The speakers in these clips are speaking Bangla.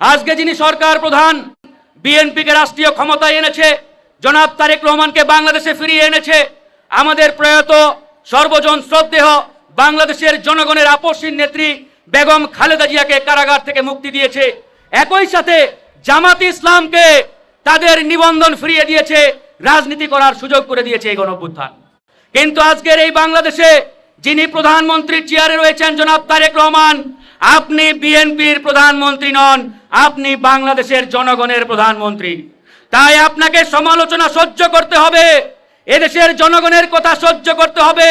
আজকে যিনি সরকার প্রধান, বিএনপিকে রাষ্ট্রীয় ক্ষমতায় এনেছে, জনাব তারেক রহমানকে বাংলাদেশে ফিরিয়ে এনেছে, আমাদের প্রয়াত সর্বজন শ্রদ্ধেয় বাংলাদেশের জনগণের আপসহীন নেত্রী বেগম খালেদা জিয়াকে কারাগার থেকে মুক্তি দিয়েছে। একই সাথে জামাত ইসলামকে তাদের নিবন্ধন ফিরিয়ে দিয়েছে, রাজনীতি করার সুযোগ করে দিয়েছে এই গণঅভ্যুত্থান। কিন্তু আজকের এই বাংলাদেশে যিনি প্রধানমন্ত্রীর চেয়ারে রয়েছেন জনাব তারেক রহমান, আপনি বিএনপির প্রধানমন্ত্রী নন, আপনি বাংলাদেশের জনগণের প্রধানমন্ত্রী। তাই আপনাকে সমালোচনা সহ্য করতে হবে, এদেশের জনগণের কথা সহ্য করতে হবে।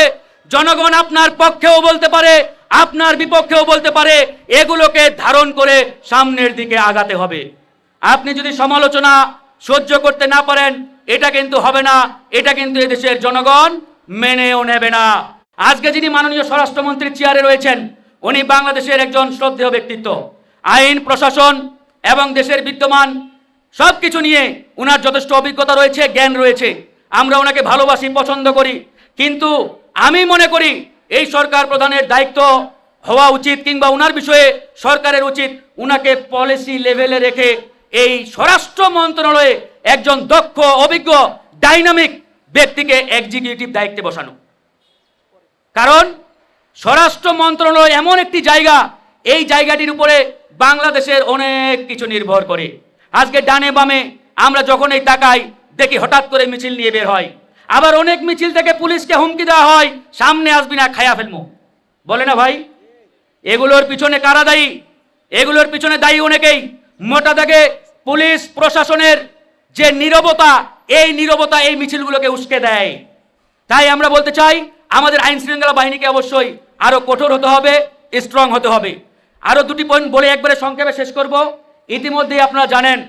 জনগণ আপনার পক্ষেও বলতে পারে, আপনার বিপক্ষেও বলতে পারে, এগুলোকে ধারণ করে সামনের দিকে আগাতে হবে। আপনি যদি সমালোচনা সহ্য করতে না পারেন, এটা কিন্তু হবে না, এটা কিন্তু এদেশের জনগণ মেনেও নেবে না। আজকে যিনি মাননীয় স্বরাষ্ট্রমন্ত্রীর চেয়ারে রয়েছেন, উনি বাংলাদেশের একজন শ্রদ্ধেয় ব্যক্তিত্ব। আইন, প্রশাসন এবং দেশের বিদ্যমান সবকিছু নিয়ে উনার যথেষ্ট অভিজ্ঞতা রয়েছে, জ্ঞান রয়েছে। আমরা ওনাকে ভালোবাসি, পছন্দ করি। কিন্তু আমি মনে করি এই সরকার প্রধানের দায়িত্ব হওয়া উচিত, কিংবা উনার বিষয়ে সরকারের উচিত উনাকে পলিসি লেভেলে রেখে এই স্বরাষ্ট্র মন্ত্রণালয়ে একজন দক্ষ, অভিজ্ঞ, ডাইনামিক ব্যক্তিকে এক্সিকিউটিভ দায়িত্বে বসানো। কারণ স্বরাষ্ট্র মন্ত্রণালয় এমন একটি জায়গা, এই জায়গাটির উপরে বাংলাদেশের অনেক কিছু নির্ভর করে। আজকে ডানে বামে আমরা যখনই তাকাই দেখি হঠাৎ করে মিছিল নিয়ে বের হয়। আবার অনেক মিছিল থেকে পুলিশকে হুমকি দেওয়া হয়, সামনে আসবি না, খায়া ফেলবো, বলে না ভাই? এগুলোর পিছনে কারা দায়ী? এগুলোর পিছনে দায়ী অনেকেই। মোটা দাগে পুলিশ প্রশাসনের যে নীরবতা, এই নীরবতা এই মিছিলগুলোকে উস্কে দেয়। তাই আমরা বলতে চাই, আমাদের আইন শৃঙ্খলা বাহিনীকে অবশ্যই আরো কঠোর হতে হবে, স্ট্রং হতে হবে। আরো দুটি পয়েন্ট বলে একবারে সংক্ষেপে শেষ করব। ইতিমধ্যে আপনারা জানেন,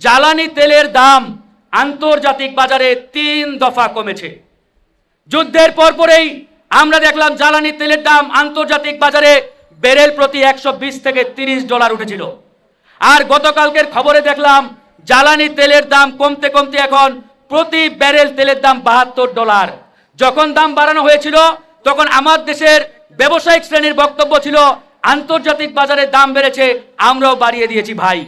জ্বালানি তেলের দাম আন্তর্জাতিক বাজারে 3 দফা কমেছে। যুদ্ধের পরপরেই আমরা দেখলাম জ্বালানি তেলের দাম আন্তর্জাতিক বাজারে ব্যারেল প্রতি 120 থেকে 30 ডলার উঠেছিল। আর গতকালকের খবরে দেখলাম জ্বালানি তেলের দাম কমতে কমতে এখন প্রতি ব্যারেল তেলের দাম 72 ডলার। যখন দাম বাড়ানো হয়েছিল তখন আমার দেশের ব্যবসায়িক শ্রেণীর বক্তব্য ছিল, আন্তর্জাতিক বাজারে দাম বেড়েছে, আমরাও বাড়িয়ে দিয়েছি ভাই।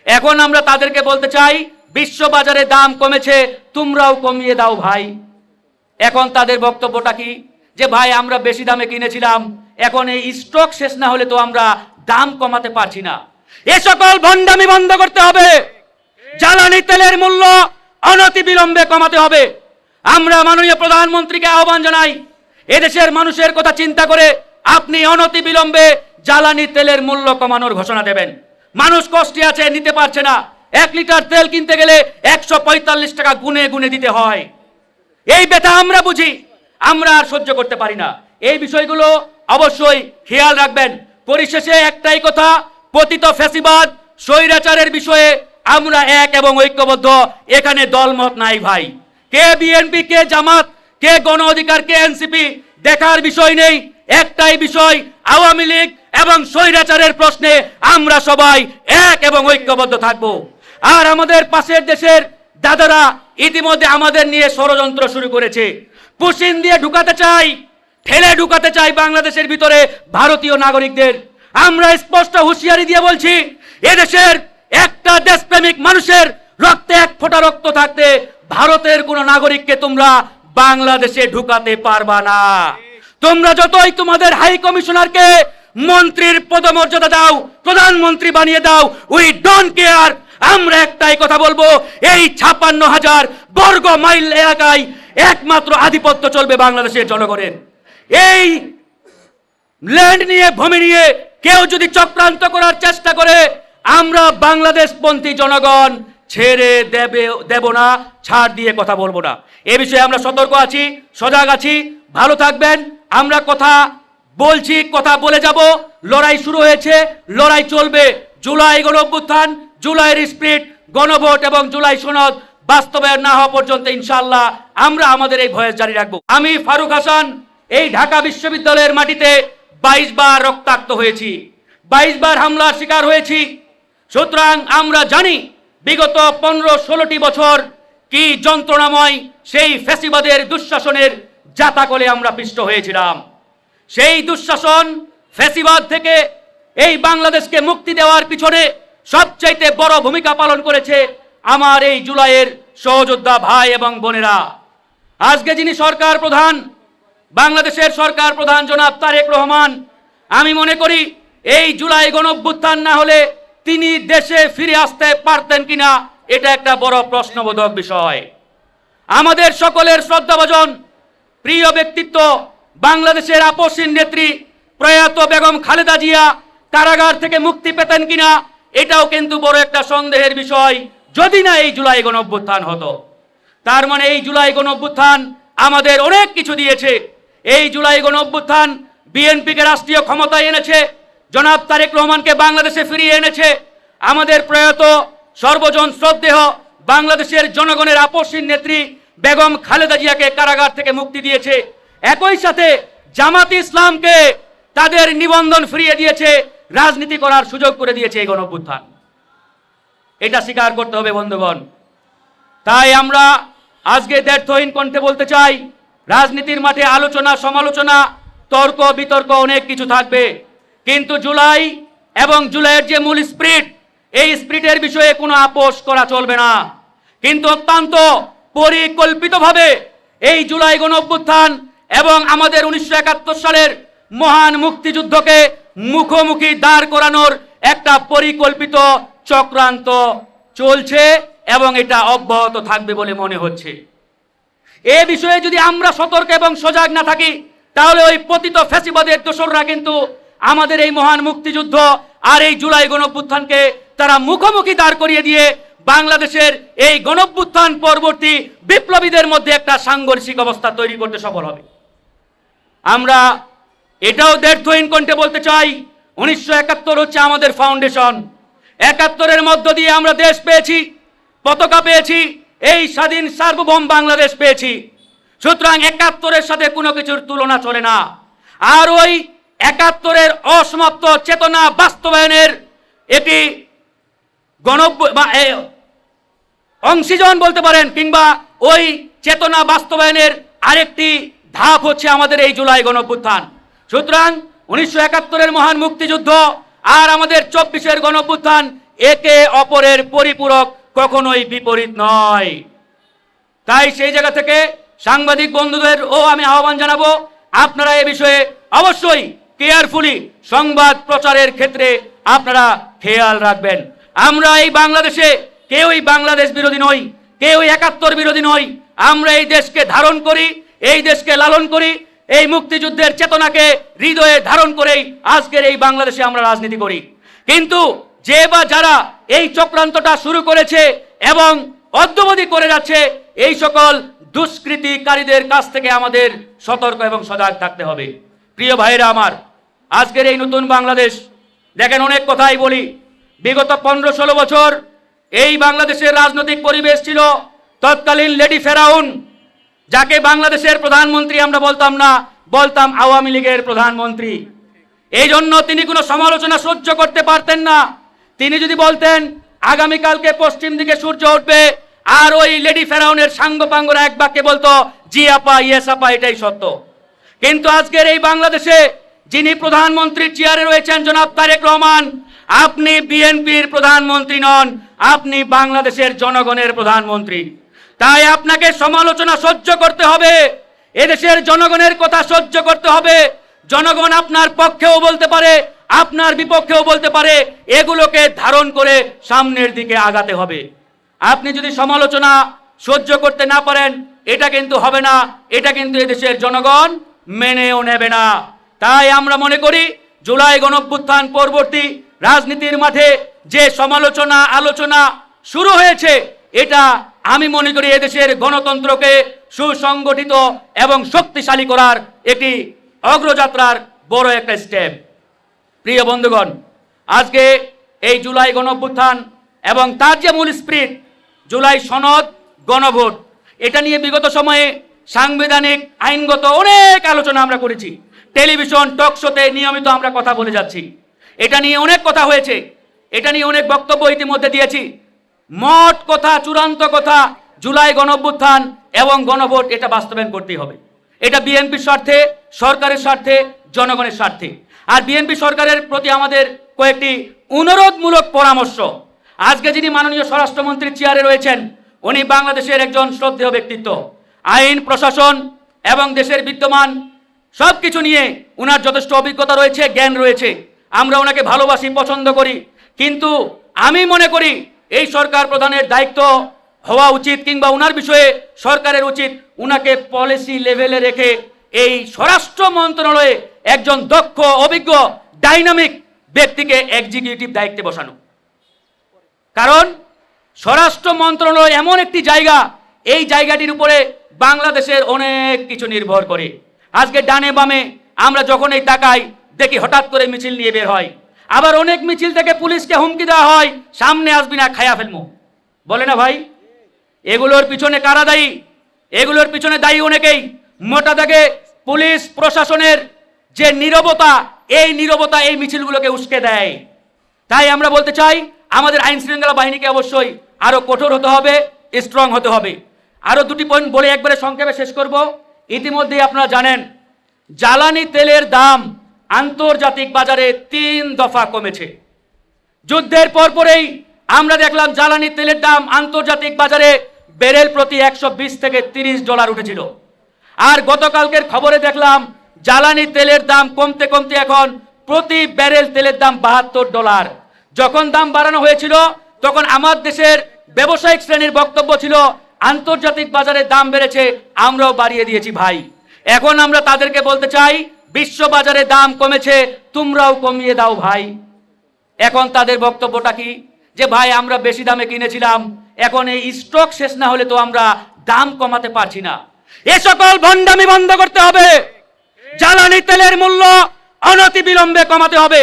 এখন আমরা তাদেরকে বলতে চাই, বিশ্ব বাজারে দাম কমেছে, তোমরাও কমিয়ে দাও ভাই। এখন তাদের বক্তব্যটা কি? যে ভাই আমরা বেশি দামে কিনেছিলাম, এখন এই স্টক শেষ না হলে তো আমরা দাম কমাতে পারছি না। এ সকল ভণ্ডামি বন্ধ করতে হবে। জ্বালানি তেলের মূল্য অনতিবিলম্বে কমাতে হবে। আমরা মাননীয় প্রধানমন্ত্রীকে আহ্বান জানাই, এদেশের মানুষের কথা চিন্তা করে আপনি অনতিবিলম্বে জ্বালানি তেলের মূল্য কমানোর ঘোষণা দেবেন। মানুষ কষ্টে আছে, নিতে পারছে না। 1 লিটার তেল কিনতে গেলে 145 টাকা গুনে গুনে দিতে হয়। এই ব্যথা আমরা বুঝি, আমরা আর সহ্য করতে পারি না। এই বিষয়গুলো অবশ্যই খেয়াল রাখবেন। পরিশেষে একটাই কথা, পতিত ফ্যাসিবাদ স্বৈরাচারের বিষয়ে আমরা এক এবং ঐক্যবদ্ধ। এখানে দলমত নাই ভাই। কে বিএনপি, কে জামাত, কে গণ অধিকার, কে এনসিপি, দেখার বিষয় নেই। একটাই বিষয়, আওয়ামী লীগ এবং স্বৈরাচারের প্রশ্নে আমরা সবাই এক এবং ঐক্যবদ্ধ থাকব। আর আমাদের পাশের দেশের দাদারা ইতিমধ্যে আমাদের নিয়ে ষড়যন্ত্র শুরু করেছে। পুশিন দিয়ে ঢুকাতে চাই, ঠেলে ঢুকাতে চাই বাংলাদেশের ভিতরে ভারতীয় নাগরিকদের। আমরা স্পষ্ট হুঁশিয়ারি দিয়ে বলছি, এদেশের একটা দেশপ্রেমিক মানুষের রক্তে 1 ফোঁটা রক্ত থাকতে ভারতের কোন নাগরিককে তোমরা বাংলাদেশে ঢুকাতে পারবা না। তোমরা যতই তোমাদের হাই কমিশনারকে মন্ত্রীর পদমর্যাদা দাও, প্রধানমন্ত্রী বানিয়ে দাও, উই ডোন্ট কেয়ার। আমরা একটাই কথা বলবো, এই 56,000 বর্গ মাইল এলাকায় একমাত্র আধিপত্য চলবে বাংলাদেশের জনগণের। এই ল্যান্ড নিয়ে, ভূমি নিয়ে কেউ যদি চক্রান্ত করার চেষ্টা করে, আমরা বাংলাদেশপন্থী জনগণ ছেড়ে দেব না, ছাড় দিয়ে কথা বলবো না। এ বিষয়ে আমরা সতর্ক আছি, সজাগ আছি। ভালো থাকবেন। আমরা কথা বলছি, কথা বলে যাব। লড়াই শুরু হয়েছে, লড়াই চলবে। জুলাই গণঅভ্যুত্থান, জুলাইয়ের স্পিরিট, গণভোট এবং জুলাই সনদ বাস্তবায়ন না হওয়া পর্যন্ত ইনশাআল্লাহ আমরা আমাদের এই ভয়েস জারি রাখবো। আমি ফারুক হাসান এই ঢাকা বিশ্ববিদ্যালয়ের মাটিতে 22 বার রক্তাক্ত হয়েছি, 22 বার হামলার শিকার হয়েছি। সুতরাং আমরা জানি বিগত 15-16টি বছর কি যন্ত্রণাময় সেই ফ্যাসিবাদের দুঃশাসনের জাতাকলে আমরা পিষ্ট হয়েছিলাম। সেই দুঃশাসন, ফ্যাসিবাদ থেকে এই বাংলাদেশকে মুক্তি দেওয়ার পিছনে সবচাইতে বড় ভূমিকা পালন করেছে আমার এই জুলাইয়ের সহযোদ্ধা ভাই এবং বোনেরা। আজকে যিনি সরকার প্রধান, বাংলাদেশের সরকার প্রধান জনাব তারেক রহমান, আমি মনে করি এই জুলাই গণঅভ্যুত্থান না হলে তিনি দেশে ফিরে আসতে পারতেন কিনা এটা একটা বড় প্রশ্নবোধক বিষয়। আমাদের সকলের শ্রদ্ধাভাজন প্রিয় ব্যক্তিত্ব বাংলাদেশের আপসহীন নেত্রী প্রয়াত বেগম খালেদা জিয়া কারাগার থেকে মুক্তি পেতেন কিনা এটাও কিন্তু বড় একটা সন্দেহের বিষয়, যদি না এই জুলাই গণঅভ্যুত্থান হতো। তার মানে এই জুলাই গণঅভ্যুত্থান আমাদের অনেক কিছু দিয়েছে। এই জুলাই গণঅভ্যুত্থান বিএনপিকে রাষ্ট্রীয় ক্ষমতায় এনেছে, জনাব তারেক রহমানকে বাংলাদেশে ফিরিয়ে এনেছে, আমাদের প্রয়াত সর্বজন শ্রদ্ধেয় বাংলাদেশের জনগণের আপসহীন নেত্রী বেগম খালেদা জিয়াকে কারাগার থেকে মুক্তি দিয়েছে। একই সাথে জামাত ইসলামকে তাদের নিবন্ধন ফিরিয়ে দিয়েছে, রাজনীতি করার সুযোগ করে দিয়েছে এই গণঅভ্যুত্থান। এটা স্বীকার করতে হবে বন্ধুগণ। তাই আমরা আজকে দ্ব্যর্থহীন কণ্ঠে বলতে চাই, রাজনীতির মাঠে আলোচনা সমালোচনা তর্ক বিতর্ক অনেক কিছু থাকবে, কিন্তু জুলাই এবং জুলাইয়ের যে মূল স্পিরিট, এই স্পিরিটের বিষয়ে কোনো আপোষ করা চলবে না। কিন্তু অত্যন্ত পরিকল্পিতভাবে এই জুলাই গণঅভ্যুত্থান এবং আমাদের 1971 সালের মহান মুক্তিযুদ্ধকে মুখোমুখি দাঁড় করানোর একটা পরিকল্পিত চক্রান্ত চলছে এবং এটা অব্যাহত থাকবে বলে মনে হচ্ছে। এ বিষয়ে যদি আমরা সতর্ক এবং সজাগ না থাকি তাহলে ওই পতিত ফ্যাসিবাদের দোসররা কিন্তু আমাদের এই মহান মুক্তিযুদ্ধ আর এই জুলাই গণঅভ্যুত্থানকে তারা মুখোমুখি দাঁড় করিয়ে দিয়ে বাংলাদেশের এই গণঅভ্যুত্থান পরবর্তী বিপ্লবীদের মধ্যে একটা সাংঘর্ষিক অবস্থা তৈরি করতে সফল হবে। আমরা এটাও দ্ব্যর্থহীন কণ্ঠে বলতে চাই, 1971 হচ্ছে আমাদের ফাউন্ডেশন। 71-এর মধ্য দিয়ে আমরা দেশ পেয়েছি, পতাকা পেয়েছি, এই স্বাধীন সার্বভৌম বাংলাদেশ পেয়েছি। সুতরাং 71-এর সাথে কোনো কিছুর তুলনা চলে না। আর ওই 71-এর অসমাপ্ত চেতনা বাস্তবায়নের এটি অংশীজন বলতে পারেন, কিংবা ওই চেতনা বাস্তবায়নের আরেকটি ধাপ হচ্ছে আমাদের এই জুলাই গণঅভ্যুত্থান। সুতরাং 1971-এর মহান মুক্তিযুদ্ধ আর আমাদের 24-এর গণঅভ্যুত্থান একে অপরের পরিপূরক, কখনোই বিপরীত নয়। তাই সেই জায়গা থেকে সাংবাদিক বন্ধুদেরও আমি আহ্বান জানাবো, আপনারা এ বিষয়ে অবশ্যই কেয়ারফুলি সংবাদ প্রচারের ক্ষেত্রে আপনারা খেয়াল রাখবেন। আমরা এই বাংলাদেশে কেউই বাংলাদেশ বিরোধী নই, কেউই 71 বিরোধী নই। আমরা এই দেশকে ধারণ করি, এই দেশকে লালন করি, এই মুক্তিযুদ্ধের চেতনাকে হৃদয়ে ধারণ করেই আজকের এই বাংলাদেশে আমরা রাজনীতি করি। কিন্তু যে বা যারা এই চক্রান্তটা শুরু করেছে এবং অদ্যবধি করে যাচ্ছে, এই সকল দুষ্কৃতিকারীদের কাছ থেকে আমাদের সতর্ক এবং সজাগ থাকতে হবে। প্রিয় ভাইরা আমার, আজকের এই নতুন বাংলাদেশ দেখেন, অনেক কথাই বলি, বিগত 15-16 বছর এই বাংলাদেশের রাজনৈতিক পরিবেশ ছিল তৎকালীন লেডি ফেরাউন, যাকে বাংলাদেশের প্রধানমন্ত্রী আমরা বলতাম না, বলতাম আওয়ামী লীগের প্রধানমন্ত্রী। এই জন্য তিনি কোনো সমালোচনা সহ্য করতে পারতেন না। তিনি যদি বলতেন আগামীকালকে পশ্চিম দিকে সূর্য উঠবে, আর ওই লেডি ফেরাউনের সাঙ্গপাঙ্গরা এক বাক্যে বলতো জি আপা, ইয়েস আপা, এটাই সত্য। কিন্তু আজকের এই বাংলাদেশে যিনি প্রধানমন্ত্রীর চেয়ারে রয়েছেন জনাব তারেক রহমান, আপনি বিএনপির প্রধানমন্ত্রী নন, আপনি বাংলাদেশের জনগণের প্রধানমন্ত্রী। তাই আপনাকে সমালোচনা সহ্য করতে হবে, এদেশের জনগণের কথা সহ্য করতে হবে। জনগণ আপনার পক্ষেও বলতে পারে, আপনার বিপক্ষেও বলতে পারে, এগুলোকে ধারণ করে সামনের দিকে আগাতে হবে। আপনি যদি সমালোচনা সহ্য করতে না পারেন, এটা কিন্তু হবে না, এটা কিন্তু এদেশের জনগণ মেনেও নেবে না। তাই আমরা মনে করি জুলাই গণঅভ্যুত্থান পরবর্তী রাজনীতির মাঠে যে সমালোচনা আলোচনা শুরু হয়েছে, এটা আমি মনে করি এদেশের গণতন্ত্রকে সুসংগঠিত এবং শক্তিশালী করার একটি অগ্রযাত্রার বড় একটা স্টেপ। প্রিয় বন্ধুগণ, আজকে এই জুলাই গণঅভ্যুত্থান এবং তার যে মূল স্পিরিট, জুলাই সনদ, গণভোট, এটা নিয়ে বিগত সময়ে সাংবিধানিক আইনগত অনেক আলোচনা আমরা করেছি। টেলিভিশন টক শোতে নিয়মিত আমরা কথা বলে যাচ্ছি। এটা নিয়ে অনেক কথা হয়েছে, এটা নিয়ে অনেক বক্তব্য ইতিমধ্যে দিয়েছি। মোট কথা, চূড়ান্ত কথা, জুলাই গণঅভ্যুত্থান এবং গণভোট এটা বাস্তবায়ন করতেই হবে। এটা বিএনপির স্বার্থে, সরকারের স্বার্থে, জনগণের স্বার্থে। আর বিএনপি সরকারের প্রতি আমাদের কয়েকটি অনুরোধমূলক পরামর্শ। আজকে যিনি মাননীয় স্বরাষ্ট্রমন্ত্রীর চেয়ারে রয়েছেন, উনি বাংলাদেশের একজন শ্রদ্ধেয় ব্যক্তিত্ব। আইন, প্রশাসন এবং দেশের বিদ্যমান সব কিছু নিয়ে উনার যথেষ্ট অভিজ্ঞতা রয়েছে, জ্ঞান রয়েছে। আমরা ওনাকে ভালোবাসি, পছন্দ করি। কিন্তু আমি মনে করি এই সরকার প্রধানের দায়িত্ব হওয়া উচিত, কিংবা উনার বিষয়ে সরকারের উচিত উনাকে পলিসি লেভেলে রেখে এই স্বরাষ্ট্র মন্ত্রণালয়ে একজন দক্ষ, অভিজ্ঞ, ডাইনামিক ব্যক্তিকে এক্সিকিউটিভ দায়িত্বে বসানো। কারণ স্বরাষ্ট্র মন্ত্রণালয় এমন একটি জায়গা, এই জায়গাটির উপরে বাংলাদেশের অনেক কিছু নির্ভর করে। আজকে ডানে বামে আমরা যখনই তাকাই দেখি হঠাৎ করে মিছিল নিয়ে বের হয়। আবার অনেক মিছিল থেকে পুলিশকে হুমকি দেওয়া হয়, সামনে আসবি না, খায়া ফেলবো, বলে না ভাই? এগুলোর পিছনে কারা দায়ী? এগুলোর পিছনে দায়ী অনেকেই। মোটা দাগে পুলিশ প্রশাসনের যে নীরবতা, এই নীরবতা এই মিছিলগুলোকে উস্কে দেয়। তাই আমরা বলতে চাই, আমাদের আইন শৃঙ্খলা বাহিনীকে অবশ্যই আরো কঠোর হতে হবে, স্ট্রং হতে হবে। আরো দুটি পয়েন্ট বলে একবারে সংক্ষেপে শেষ করব। ইতিমধ্যে আপনারা জানেন, জ্বালানি তেলের দাম আন্তর্জাতিক বাজারে 3 দফা কমেছে। যুদ্ধের পরপরেই আমরা দেখলাম জ্বালানি তেলের দাম আন্তর্জাতিক বাজারে ব্যারেল প্রতি 120 থেকে 30 ডলার উঠেছিল। আর গতকালকের খবরে দেখলাম জ্বালানি তেলের দাম কমতে কমতে এখন প্রতি ব্যারেল তেলের দাম 72 ডলার। যখন দাম বাড়ানো হয়েছিল তখন আমার দেশের ব্যবসায়িক শ্রেণীর বক্তব্য ছিল, আন্তর্জাতিক বাজারে দাম বেড়েছে, আমরাও বাড়িয়ে দিয়েছি ভাই। এখন আমরা তাদেরকে বলতে চাই, বিশ্ব বাজারে দাম কমেছে, তোমরাও কমিয়ে দাও ভাই। এখন তাদের বক্তব্যটা কি? যে ভাই আমরা বেশি দামে কিনেছিলাম, এখন এই স্টক শেষ না হলে তো আমরা দাম কমাতে পারছি না। এ সকল ভণ্ডামি বন্ধ করতে হবে। জ্বালানি তেলের মূল্য অনতিবিলম্বে কমাতে হবে।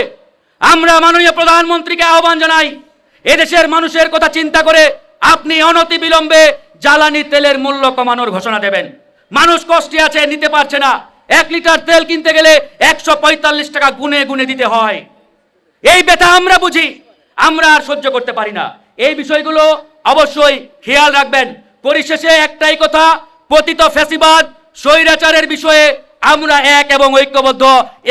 আমরা মাননীয় প্রধানমন্ত্রীকে আহ্বান জানাই, এদেশের মানুষের কথা চিন্তা করে আপনি অনতিবিলম্বে জ্বালানি তেলের মূল্য কমানোর ঘোষণা দেবেন। মানুষ কষ্টে আছে, নিতে পারছে না। 1 লিটার তেল কিনতে গেলে 145 টাকা গুনে গুনে দিতে হয়। এই ব্যথা আমরা বুঝি, আমরা আর সহ্য করতে পারি না। এই বিষয়গুলো অবশ্যই খেয়াল রাখবেন। পরিশেষে একটাই কথা, পতিত ফ্যাসিবাদ স্বৈরাচারের বিষয়ে আমরা এক এবং ঐক্যবদ্ধ।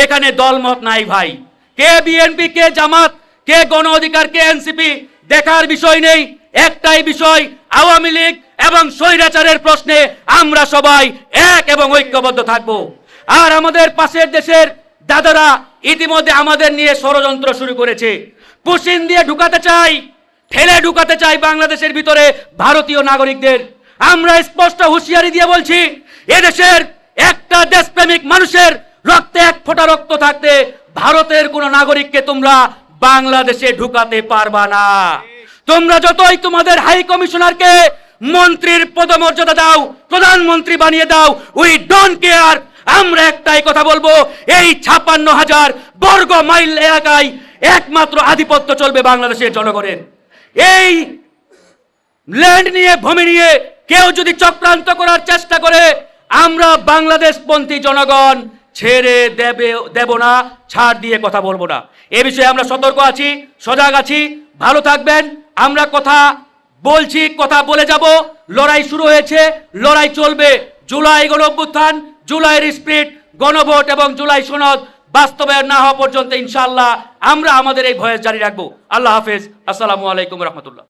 এখানে দলমত নাই ভাই। কে বিএনপি, কে জামাত, কে গণ অধিকার, কে এনসিপি দেখার বিষয় নেই। একটাই বিষয়, আওয়ামী লীগ এবং স্বৈরাচারের প্রশ্নে আমরা সবাই এক এবং ঐক্যবদ্ধ থাকব। আর আমাদের পাশের দেশের দাদারা ইতিমধ্যে আমাদের নিয়ে ষড়যন্ত্র শুরু করেছে। পুশিন দিয়ে ঢুকাতে চাই, ঠেলে ঢুকাতে চাই বাংলাদেশের ভিতরে ভারতীয় নাগরিকদের। আমরা স্পষ্ট হুঁশিয়ারি দিয়ে বলছি, এদেশের একটা দেশপ্রেমিক মানুষের রক্তে 1 ফোঁটা রক্ত থাকতে ভারতের কোন নাগরিককে তোমরা বাংলাদেশে ঢুকাতে পারবা না। তোমরা যতই তোমাদের হাই কমিশনারকে মন্ত্রীর পদমর্যাদা দাও, প্রধানমন্ত্রী বানিয়ে দাও, উই ডোন্ট কেয়ার। আমরা একটাই কথা বলবো, এই 56,000 বর্গ মাইল এলাকায় একমাত্র আধিপত্য চলবে বাংলাদেশের জনগণের। এই ল্যান্ড নিয়ে, ভূমি নিয়ে কেউ যদি চক্রান্ত করার চেষ্টা করে, আমরা বাংলাদেশপন্থী জনগণ ছেড়ে দেব না, ছাড় দিয়ে কথা বলবো না। এ বিষয়ে আমরা সতর্ক আছি, সজাগ আছি। ভালো থাকবেন। আমরা কথা বলছি, কথা বলে যাব। লড়াই শুরু হয়েছে, লড়াই চলবে। জুলাই গণ অভ্যুত্থান, জুলাইয়ের স্পিরিট, গণভোট এবং জুলাই সনদ বাস্তবায়ন না হওয়া পর্যন্ত ইনশাআল্লাহ আমরা আমাদের এই ভয়েস জারি রাখবো। আল্লাহ হাফেজ। আসসালামু আলাইকুম রহমতুল্লাহ।